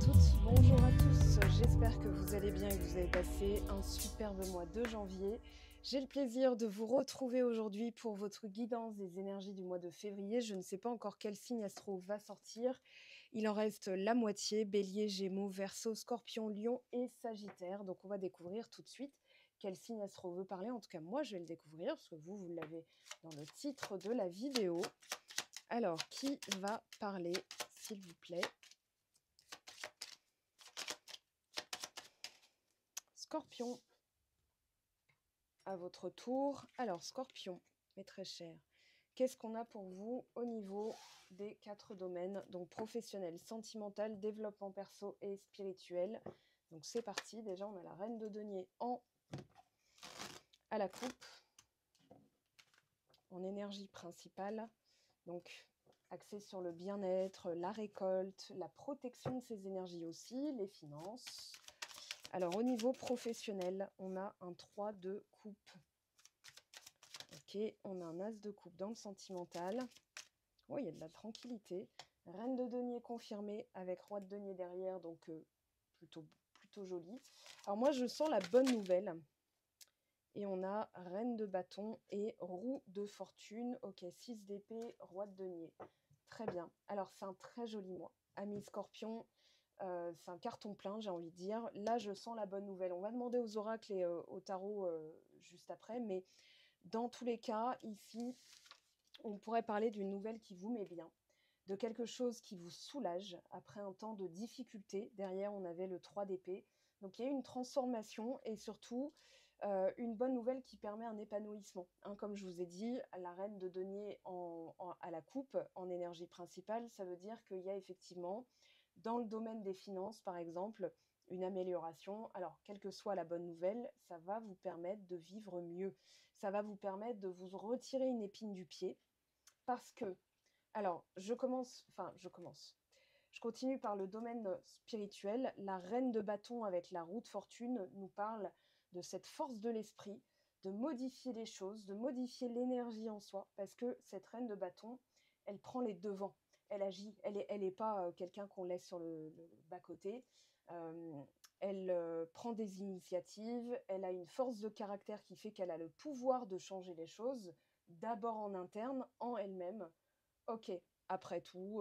toutes, bonjour à tous, j'espère que vous allez bien et que vous avez passé un superbe mois de janvier. J'ai le plaisir de vous retrouver aujourd'hui pour votre guidance des énergies du mois de février. Je ne sais pas encore quel signe astro va sortir. Il en reste la moitié, Bélier, Gémeaux, Verseau, Scorpion, Lion et Sagittaire. Donc on va découvrir tout de suite quel signe astro veut parler. En tout cas, moi je vais le découvrir parce que vous l'avez dans le titre de la vidéo. Alors, qui va parler, s'il vous plaît? Scorpion, à votre tour. Alors, Scorpion, mes très chers, qu'est-ce qu'on a pour vous au niveau des 4 domaines? Donc, professionnel, sentimental, développement perso et spirituel. Donc, c'est parti. Déjà, on a la reine de denier à la coupe, en énergie principale. Donc, axé sur le bien-être, la récolte, la protection de ces énergies aussi, les finances. Alors, au niveau professionnel, on a un 3 de coupe. Ok, on a un as de coupe dans le sentimental. Oh, il y a de la tranquillité. Reine de denier confirmée avec roi de denier derrière, donc plutôt joli. Alors moi, je sens la bonne nouvelle. Et on a reine de bâton et roue de fortune. Ok, 6 d'épée, roi de denier. Très bien. Alors, c'est un très joli mois. Amis Scorpion, c'est un carton plein, j'ai envie de dire. Là, je sens la bonne nouvelle. On va demander aux oracles et au tarot juste après, mais dans tous les cas, ici, on pourrait parler d'une nouvelle qui vous met bien, de quelque chose qui vous soulage après un temps de difficulté. Derrière, on avait le 3 d'épée. Donc, il y a une transformation et surtout une bonne nouvelle qui permet un épanouissement. Hein, comme je vous ai dit, la reine de denier à la coupe, en énergie principale, ça veut dire qu'il y a effectivement, dans le domaine des finances, par exemple, une amélioration. Alors, quelle que soit la bonne nouvelle, ça va vous permettre de vivre mieux. Ça va vous permettre de vous retirer une épine du pied parce que, alors, je continue par le domaine spirituel. La reine de bâton avec la roue de fortune nous parle de cette force de l'esprit, de modifier les choses, de modifier l'énergie en soi, parce que cette reine de bâton, elle prend les devants, elle agit, elle est pas quelqu'un qu'on laisse sur le bas-côté. Euh, Elle prend des initiatives, elle a une force de caractère qui fait qu'elle a le pouvoir de changer les choses, d'abord en interne, en elle-même. Ok, après tout,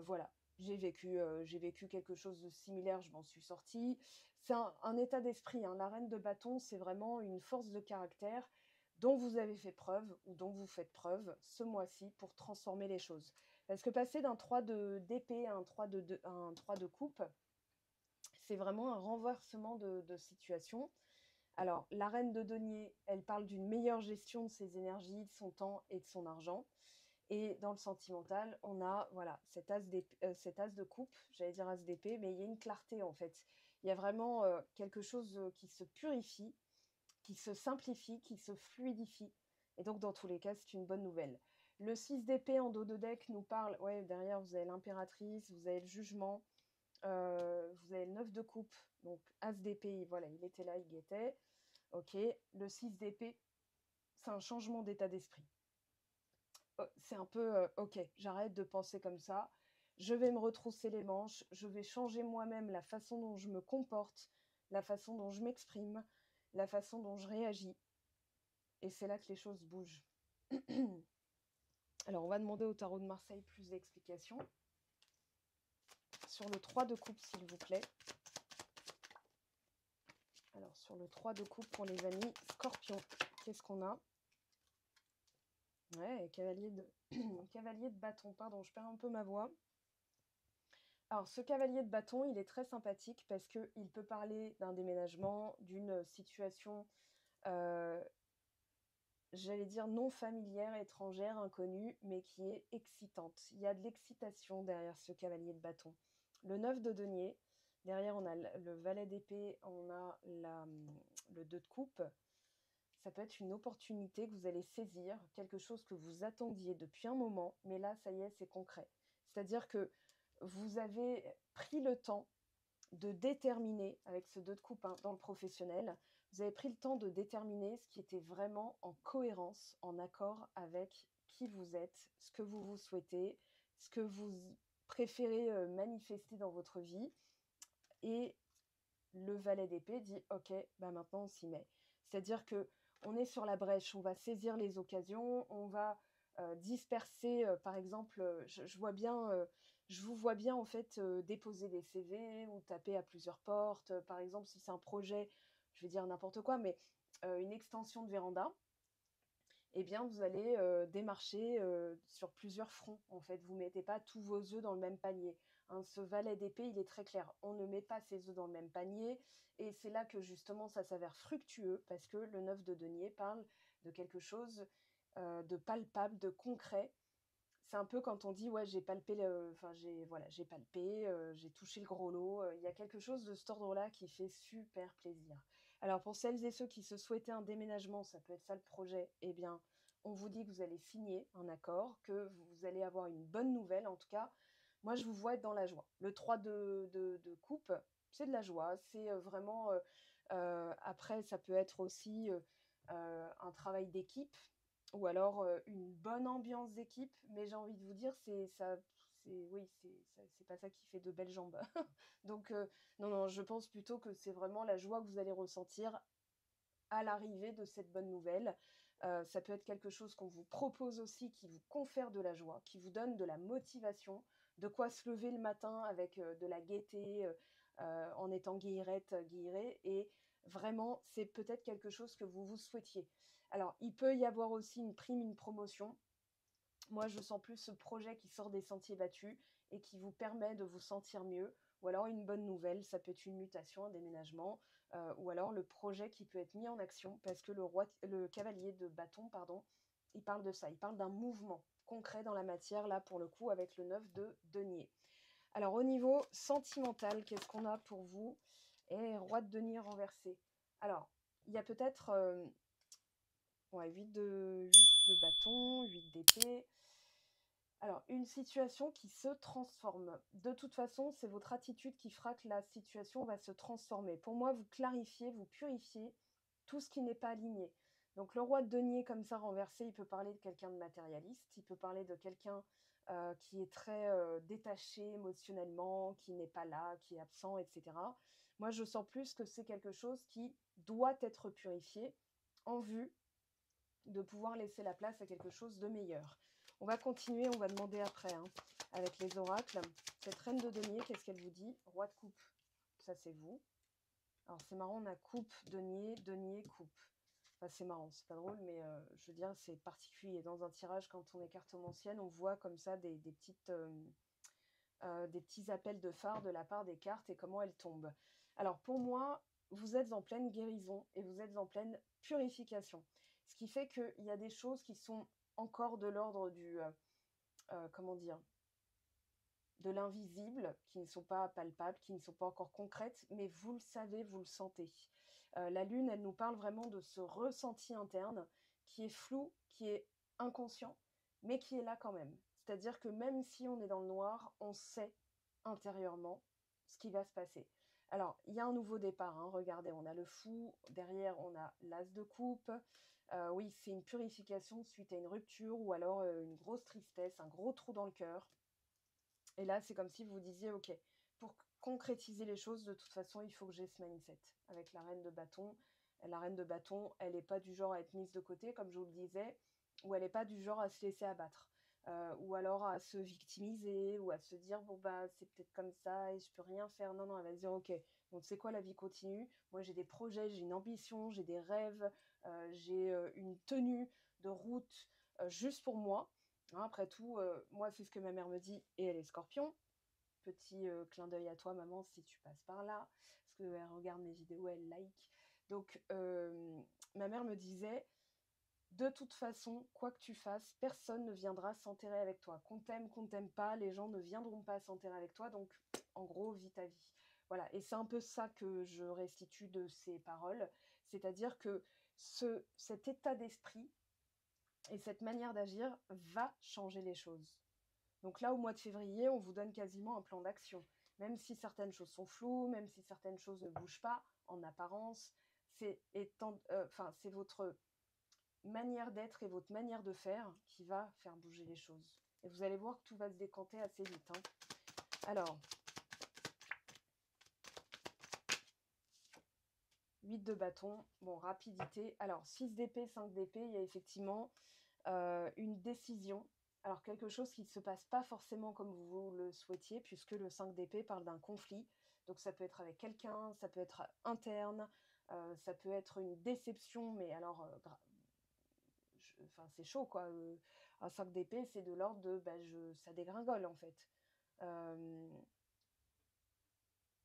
voilà, j'ai vécu quelque chose de similaire, je m'en suis sortie. C'est un état d'esprit, hein. La reine de bâton, c'est vraiment une force de caractère dont vous avez fait preuve ou dont vous faites preuve ce mois-ci pour transformer les choses. Parce que passer d'un 3 d'épée à un 3 de coupe, c'est vraiment un renversement de situation. Alors, la reine de denier, elle parle d'une meilleure gestion de ses énergies, de son temps et de son argent. Et dans le sentimental, on a voilà cet as de coupe, j'allais dire as d'épée, mais il y a une clarté en fait. Il y a vraiment quelque chose qui se purifie, qui se simplifie, qui se fluidifie. Et donc, dans tous les cas, c'est une bonne nouvelle. Le 6 d'épée en dos de deck nous parle, ouais, derrière, vous avez l'impératrice, vous avez le jugement, vous avez le 9 de coupe, donc as d'épée, voilà, il était là, il guettait. Ok, le 6 d'épée, c'est un changement d'état d'esprit. C'est un peu, ok, j'arrête de penser comme ça, je vais me retrousser les manches, je vais changer moi-même la façon dont je me comporte, la façon dont je m'exprime, la façon dont je réagis. Et c'est là que les choses bougent. Alors, on va demander au tarot de Marseille plus d'explications. Sur le 3 de coupe, s'il vous plaît. Alors, sur le 3 de coupe pour les amis Scorpion, qu'est-ce qu'on a? Ouais, cavalier de bâton, pardon, je perds un peu ma voix. Alors, ce cavalier de bâton, il est très sympathique parce qu'il peut parler d'un déménagement, d'une situation, euh, j'allais dire non familière, étrangère, inconnue, mais qui est excitante. Il y a de l'excitation derrière ce cavalier de bâton. Le 9 de denier, derrière on a le valet d'épée, on a le 2 de coupe. Ça peut être une opportunité que vous allez saisir, quelque chose que vous attendiez depuis un moment, mais là, ça y est, c'est concret. C'est-à-dire que vous avez pris le temps de déterminer, avec ce 2 de coupe hein, dans le professionnel, vous avez pris le temps de déterminer ce qui était vraiment en cohérence, en accord avec qui vous êtes, ce que vous souhaitez, ce que vous préférez manifester dans votre vie. Et le valet d'épée dit ok, bah maintenant on s'y met. C'est-à-dire que on est sur la brèche, on va saisir les occasions, on va disperser, par exemple, je vois bien, je vous vois bien en fait déposer des CV ou taper à plusieurs portes. Par exemple, si c'est un projet, je vais dire n'importe quoi, mais une extension de véranda, eh bien, vous allez démarcher sur plusieurs fronts. En fait, vous ne mettez pas tous vos œufs dans le même panier. Hein. Ce valet d'épée, il est très clair. On ne met pas ses œufs dans le même panier. Et c'est là que justement, ça s'avère fructueux parce que le 9 de denier parle de quelque chose de palpable, de concret. C'est un peu quand on dit ouais j'ai palpé enfin j'ai palpé, j'ai touché le gros lot. Il y a quelque chose de cet ordre-là qui fait super plaisir. Alors pour celles et ceux qui se souhaitaient un déménagement, ça peut être ça le projet, eh bien on vous dit que vous allez signer un accord, que vous allez avoir une bonne nouvelle. En tout cas, moi je vous vois être dans la joie. Le 3 de coupe, c'est de la joie, c'est vraiment après ça peut être aussi un travail d'équipe ou alors une bonne ambiance d'équipe, mais j'ai envie de vous dire, c'est pas ça qui fait de belles jambes. Donc non, je pense plutôt que c'est vraiment la joie que vous allez ressentir à l'arrivée de cette bonne nouvelle. Ça peut être quelque chose qu'on vous propose aussi, qui vous confère de la joie, qui vous donne de la motivation, de quoi se lever le matin avec de la gaieté, en étant guillerette, guillerée, et vraiment, c'est peut-être quelque chose que vous vous souhaitiez. Alors, il peut y avoir aussi une prime, une promotion. Moi, je sens plus ce projet qui sort des sentiers battus et qui vous permet de vous sentir mieux. Ou alors une bonne nouvelle, ça peut être une mutation, un déménagement, ou alors le projet qui peut être mis en action, parce que le cavalier de bâton, pardon, il parle de ça, il parle d'un mouvement concret dans la matière, là pour le coup, avec le 9 de denier. Alors au niveau sentimental, qu'est-ce qu'on a pour vous? Et roi de denier renversé. Alors, il y a peut-être 8 de bâton, 8 d'épée. Alors, une situation qui se transforme. De toute façon, c'est votre attitude qui fera que la situation va se transformer. Pour moi, vous clarifiez, vous purifiez tout ce qui n'est pas aligné. Donc, le roi de denier comme ça renversé, il peut parler de quelqu'un de matérialiste, il peut parler de quelqu'un qui est très détaché émotionnellement, qui n'est pas là, qui est absent, etc. Moi, je sens plus que c'est quelque chose qui doit être purifié en vue de pouvoir laisser la place à quelque chose de meilleur. On va continuer, on va demander après, hein, avec les oracles. Cette reine de denier, qu'est-ce qu'elle vous dit? Roi de coupe, ça c'est vous. Alors c'est marrant, on a coupe, denier, denier, coupe. Enfin, c'est marrant, c'est pas drôle, mais je veux dire, c'est particulier. Dans un tirage, quand on est cartomancienne, on voit comme ça des petits appels de phare de la part des cartes et comment elles tombent. Alors pour moi, vous êtes en pleine guérison et vous êtes en pleine purification. Ce qui fait qu'il y a des choses qui sont encore de l'ordre du, comment dire, de l'invisible, qui ne sont pas palpables, qui ne sont pas encore concrètes, mais vous le savez, vous le sentez. La lune, elle nous parle vraiment de ce ressenti interne qui est flou, qui est inconscient, mais qui est là quand même. C'est-à-dire que même si on est dans le noir, on sait intérieurement ce qui va se passer. Alors, il y a un nouveau départ, hein. Regardez, on a le fou, derrière on a l'as de coupe. Oui, c'est une purification suite à une rupture ou alors une grosse tristesse, un gros trou dans le cœur. Et là, c'est comme si vous disiez, ok, pour concrétiser les choses, de toute façon, il faut que j'ai ce mindset. Avec la reine de bâton, elle n'est pas du genre à être mise de côté, comme je vous le disais, ou elle n'est pas du genre à se laisser abattre. Ou alors à se victimiser, ou à se dire, bon, bah, c'est peut-être comme ça et je peux rien faire. Non, elle va se dire, ok, donc c'est quoi la vie continue? Moi, j'ai des projets, j'ai une ambition, j'ai des rêves, j'ai une tenue de route juste pour moi. Hein, après tout, moi, c'est ce que ma mère me dit, et elle est scorpion. Petit clin d'œil à toi, maman, si tu passes par là, parce qu'elle regarde mes vidéos, elle like. Donc, ma mère me disait, de toute façon, quoi que tu fasses, personne ne viendra s'enterrer avec toi. Qu'on t'aime pas, les gens ne viendront pas s'enterrer avec toi. Donc, en gros, vis ta vie. Voilà, et c'est un peu ça que je restitue de ces paroles. C'est-à-dire que cet état d'esprit et cette manière d'agir va changer les choses. Donc là, au mois de février, on vous donne quasiment un plan d'action. Même si certaines choses sont floues, même si certaines choses ne bougent pas en apparence, c'est votre manière d'être et votre manière de faire qui va faire bouger les choses. Et vous allez voir que tout va se décanter assez vite. Hein. Alors, 8 de bâton, bon, rapidité. Alors, 6 d'épée, 5 d'épée, il y a effectivement une décision. Alors, quelque chose qui ne se passe pas forcément comme vous le souhaitiez, puisque le 5 d'épée parle d'un conflit. Donc, ça peut être avec quelqu'un, ça peut être interne, ça peut être une déception, mais alors, enfin, c'est chaud, quoi. Un 5 d'épée, c'est de l'ordre de, bah, ça dégringole, en fait.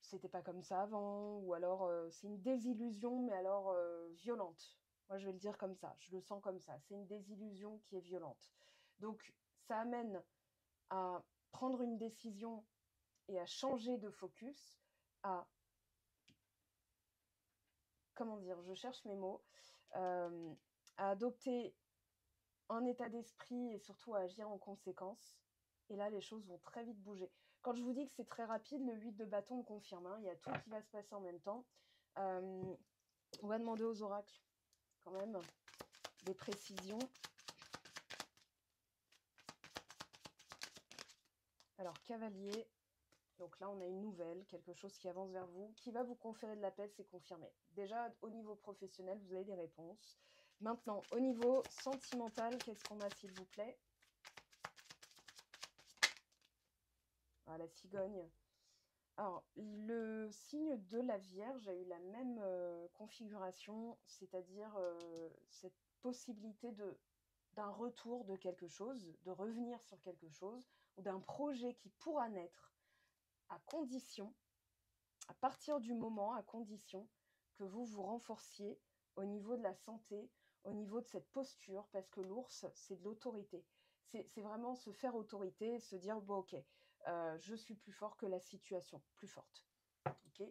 C'était pas comme ça avant, ou alors c'est une désillusion, mais alors violente. Moi, je vais le dire comme ça, je le sens comme ça. C'est une désillusion qui est violente. Donc, ça amène à prendre une décision et à changer de focus, à, comment dire, je cherche mes mots, à adopter un état d'esprit et surtout à agir en conséquence. Et là, les choses vont très vite bouger. Quand je vous dis que c'est très rapide, le 8 de bâton me confirme. Hein, il y a tout qui va se passer en même temps. On va demander aux oracles, quand même, des précisions. Alors, cavalier. Donc là, on a une nouvelle, quelque chose qui avance vers vous, qui va vous conférer de la paix, c'est confirmé. Déjà, au niveau professionnel, vous avez des réponses. Maintenant, au niveau sentimental, qu'est-ce qu'on a, s'il vous plaît? Ah, la cigogne. Alors, le signe de la Vierge a eu la même configuration, c'est-à-dire cette possibilité d'un retour de quelque chose, de revenir sur quelque chose, ou d'un projet qui pourra naître à condition, à partir du moment, à condition que vous vous renforciez au niveau de la santé, au niveau de cette posture, parce que l'ours, c'est de l'autorité. C'est vraiment se faire autorité, se dire, bon ok, je suis plus fort que la situation, plus forte. Ok.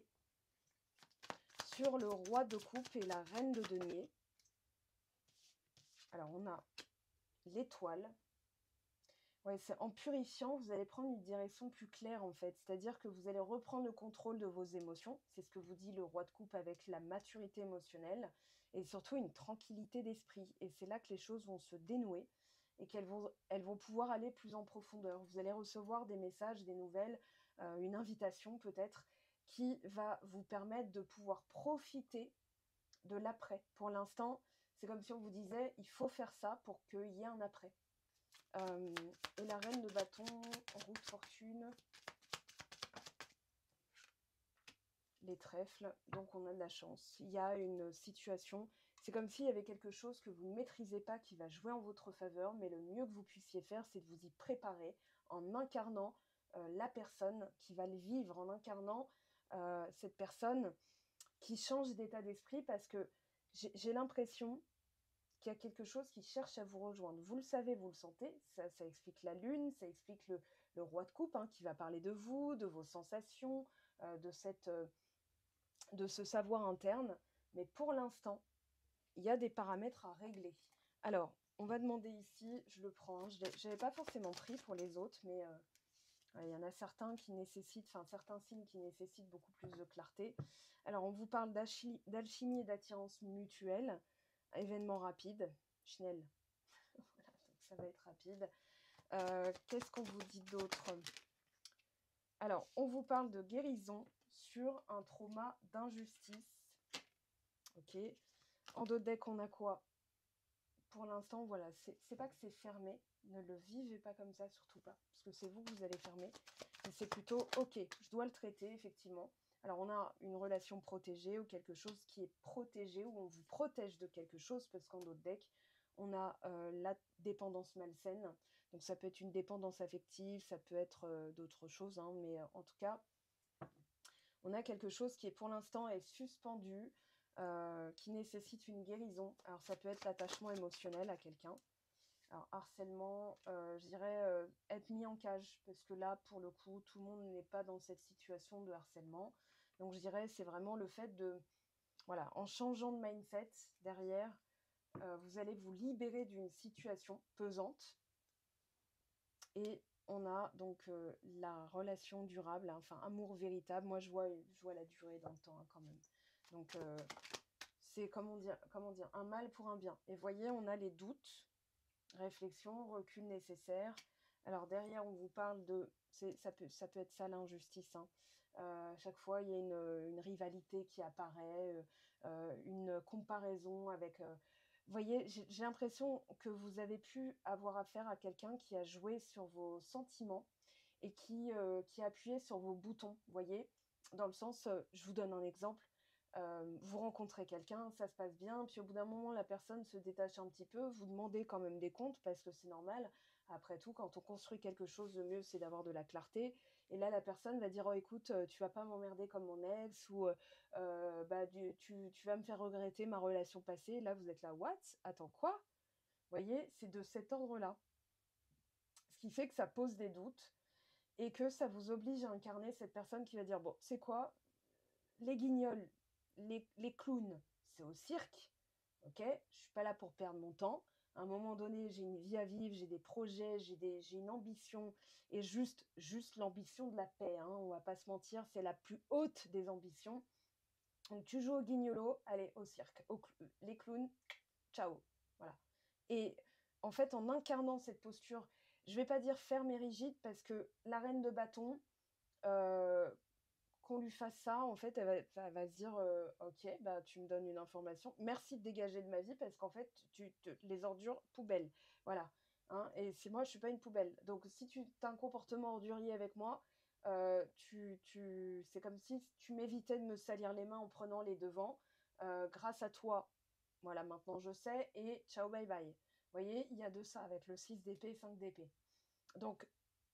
Sur le roi de coupe et la reine de denier, alors on a l'étoile. Ouais, c'est en purifiant, vous allez prendre une direction plus claire en fait. C'est-à-dire que vous allez reprendre le contrôle de vos émotions. C'est ce que vous dit le roi de coupe avec la maturité émotionnelle et surtout une tranquillité d'esprit. Et c'est là que les choses vont se dénouer et elles vont pouvoir aller plus en profondeur. Vous allez recevoir des messages, des nouvelles, une invitation peut-être qui va vous permettre de pouvoir profiter de l'après. Pour l'instant, c'est comme si on vous disait, il faut faire ça pour qu'il y ait un après. Et la reine de bâton, roue de fortune, les trèfles, donc on a de la chance. Il y a une situation, c'est comme s'il y avait quelque chose que vous ne maîtrisez pas qui va jouer en votre faveur, mais le mieux que vous puissiez faire, c'est de vous y préparer en incarnant la personne qui va le vivre, en incarnant cette personne qui change d'état d'esprit, parce que j'ai l'impression qu'il y a quelque chose qui cherche à vous rejoindre. Vous le savez, vous le sentez, ça explique la lune, ça explique le roi de coupe, hein, qui va parler de vous, de vos sensations, de ce savoir interne. Mais pour l'instant, il y a des paramètres à régler. Alors, on va demander ici, je le prends, hein, je n'avais pas forcément pris pour les autres, mais il y en a certains qui nécessitent, enfin certains signes qui nécessitent beaucoup plus de clarté. Alors, on vous parle d'alchimie et d'attirance mutuelle, événement rapide, Schnell. Voilà, donc ça va être rapide. Qu'est-ce qu'on vous dit d'autre? Alors, on vous parle de guérison sur un trauma d'injustice. Ok. En dos de deck, on a quoi? Pour l'instant, voilà, c'est pas que c'est fermé. Ne le vivez pas comme ça, surtout pas. Parce que c'est vous que vous allez fermer. Mais c'est plutôt, ok, je dois le traiter, effectivement. Alors, on a une relation protégée ou quelque chose qui est protégé, où on vous protège de quelque chose, parce qu'en dos de deck, on a la dépendance malsaine. Donc, ça peut être une dépendance affective, ça peut être d'autres choses, hein, mais en tout cas, on a quelque chose qui est pour l'instant est suspendu, qui nécessite une guérison. Alors ça peut être l'attachement émotionnel à quelqu'un. Alors harcèlement, je dirais être mis en cage, parce que là, pour le coup, tout le monde n'est pas dans cette situation de harcèlement. Donc je dirais c'est vraiment le fait de, voilà, en changeant de mindset derrière, vous allez vous libérer d'une situation pesante. Et on a donc la relation durable, hein, enfin amour véritable. Moi, je vois la durée dans le temps, hein, quand même. Donc, c'est, comment dire, un mal pour un bien. Et voyez, on a les doutes, réflexion, recul nécessaire. Alors derrière, on vous parle de, ça peut être ça l'injustice, hein. Chaque fois, il y a une rivalité qui apparaît, une comparaison avec. Vous voyez, j'ai l'impression que vous avez pu avoir affaire à quelqu'un qui a joué sur vos sentiments et qui a appuyé sur vos boutons, vous voyez? Dans le sens, je vous donne un exemple, vous rencontrez quelqu'un, ça se passe bien, puis au bout d'un moment, la personne se détache un petit peu, vous demandez quand même des comptes parce que c'est normal. Après tout, quand on construit quelque chose, le mieux, c'est d'avoir de la clarté. Et là, la personne va dire: «Oh écoute, tu vas pas m'emmerder comme mon ex» ou «Bah, tu vas me faire regretter ma relation passée». Là, vous êtes là: «What? Attends, quoi?» Vous voyez? C'est de cet ordre-là. Ce qui fait que ça pose des doutes et que ça vous oblige à incarner cette personne qui va dire: «Bon, c'est quoi? Les guignols, les clowns, c'est au cirque, OK? Je suis pas là pour perdre mon temps. À un moment donné, j'ai une vie à vivre, j'ai des projets, j'ai une ambition et juste l'ambition de la paix, hein, on va pas se mentir, c'est la plus haute des ambitions. Donc tu joues au guignolo, allez au cirque, les clowns, ciao, voilà. Et en fait, en incarnant cette posture, je vais pas dire ferme et rigide parce que la reine de bâton, heu, qu'on lui fasse ça, en fait, elle va se dire, «OK, bah, tu me donnes une information. Merci de dégager de ma vie parce qu'en fait, les ordures, poubelle». Voilà, hein, et c'est moi, je suis pas une poubelle. Donc si tu as un comportement ordurier avec moi, c'est comme si tu m'évitais de me salir les mains en prenant les devants. Grâce à toi, voilà, maintenant je sais et ciao, bye bye. Vous voyez, il y a de ça avec le 6 d'épée, 5 d'épée. Donc,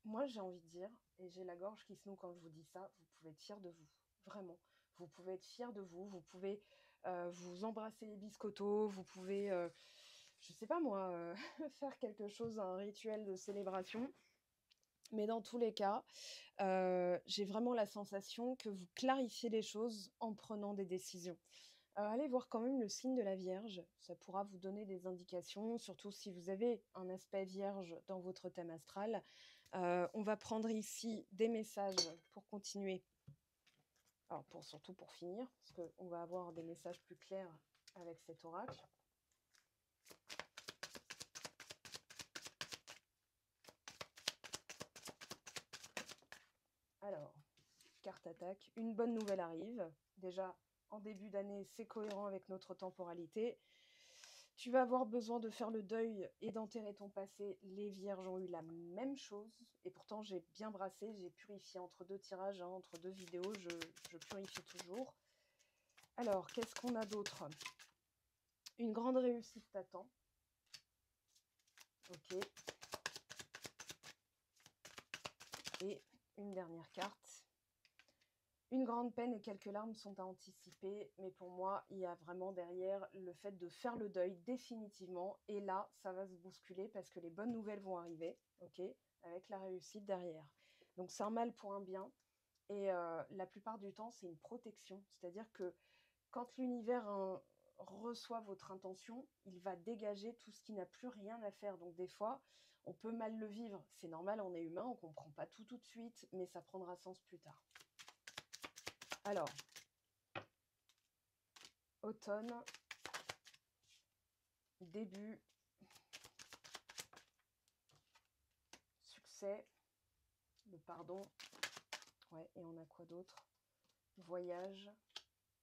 moi, j'ai envie de dire, et j'ai la gorge qui se noue quand je vous dis ça, vous pouvez être fiers de vous, vraiment. Vous pouvez être fiers de vous, vous pouvez vous embrasser les biscottos, vous pouvez, je sais pas moi, faire quelque chose, un rituel de célébration. Mais dans tous les cas, j'ai vraiment la sensation que vous clarifiez les choses en prenant des décisions. Allez voir quand même le signe de la Vierge, ça pourra vous donner des indications, surtout si vous avez un aspect Vierge dans votre thème astral. On va prendre ici des messages pour continuer, alors surtout pour finir, parce qu'on va avoir des messages plus clairs avec cet oracle. Alors, carte attaque, une bonne nouvelle arrive. Déjà, en début d'année, c'est cohérent avec notre temporalité. Tu vas avoir besoin de faire le deuil et d'enterrer ton passé. Les vierges ont eu la même chose. Et pourtant, j'ai bien brassé, j'ai purifié entre deux tirages, hein, entre deux vidéos, je purifie toujours. Alors, qu'est-ce qu'on a d'autre? Une grande réussite t'attend. Ok. Et une dernière carte. Une grande peine et quelques larmes sont à anticiper, mais pour moi, il y a vraiment derrière le fait de faire le deuil définitivement. Et là, ça va se bousculer parce que les bonnes nouvelles vont arriver, ok, avec la réussite derrière. Donc c'est un mal pour un bien. Et la plupart du temps, c'est une protection. C'est-à-dire que quand l'univers reçoit votre intention, il va dégager tout ce qui n'a plus rien à faire. Donc des fois, on peut mal le vivre. C'est normal, on est humain, on ne comprend pas tout de suite, mais ça prendra sens plus tard. Alors, automne, début, succès, le pardon. Ouais, et on a quoi d'autre? Voyage.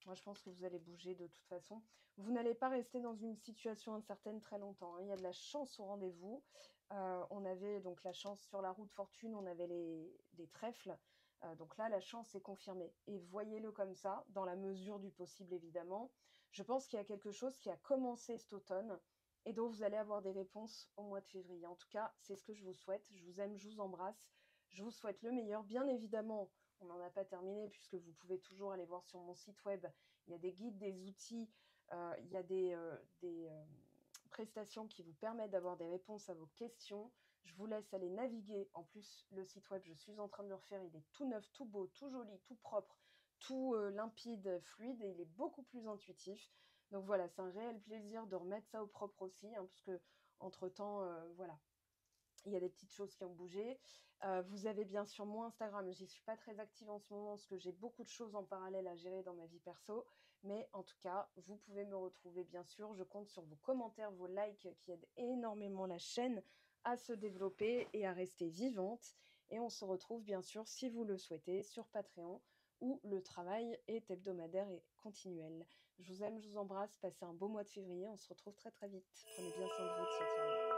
Moi, je pense que vous allez bouger de toute façon. Vous n'allez pas rester dans une situation incertaine très longtemps, hein. Il y a de la chance au rendez-vous. On avait donc la chance sur la roue de fortune, on avait les trèfles. Donc là, la chance est confirmée. Et voyez-le comme ça, dans la mesure du possible, évidemment. Je pense qu'il y a quelque chose qui a commencé cet automne et dont vous allez avoir des réponses au mois de février. En tout cas, c'est ce que je vous souhaite. Je vous aime, je vous embrasse. Je vous souhaite le meilleur. Bien évidemment, on n'en a pas terminé puisque vous pouvez toujours aller voir sur mon site web. Il y a des guides, des outils, il y a des prestations qui vous permettent d'avoir des réponses à vos questions. Je vous laisse aller naviguer. En plus, le site web, je suis en train de le refaire. Il est tout neuf, tout beau, tout joli, tout propre, tout limpide, fluide et il est beaucoup plus intuitif. Donc voilà, c'est un réel plaisir de remettre ça au propre aussi, hein, parce que entre-temps, voilà, il y a des petites choses qui ont bougé. Vous avez bien sûr mon Instagram. J'y suis pas très active en ce moment parce que j'ai beaucoup de choses en parallèle à gérer dans ma vie perso. Mais en tout cas, vous pouvez me retrouver bien sûr. Je compte sur vos commentaires, vos likes qui aident énormément la chaîne à se développer et à rester vivante. Et on se retrouve bien sûr, si vous le souhaitez, sur Patreon, où le travail est hebdomadaire et continuel. Je vous aime, je vous embrasse, passez un beau mois de février, on se retrouve très très vite. Prenez bien soin de vous, Tia Tia.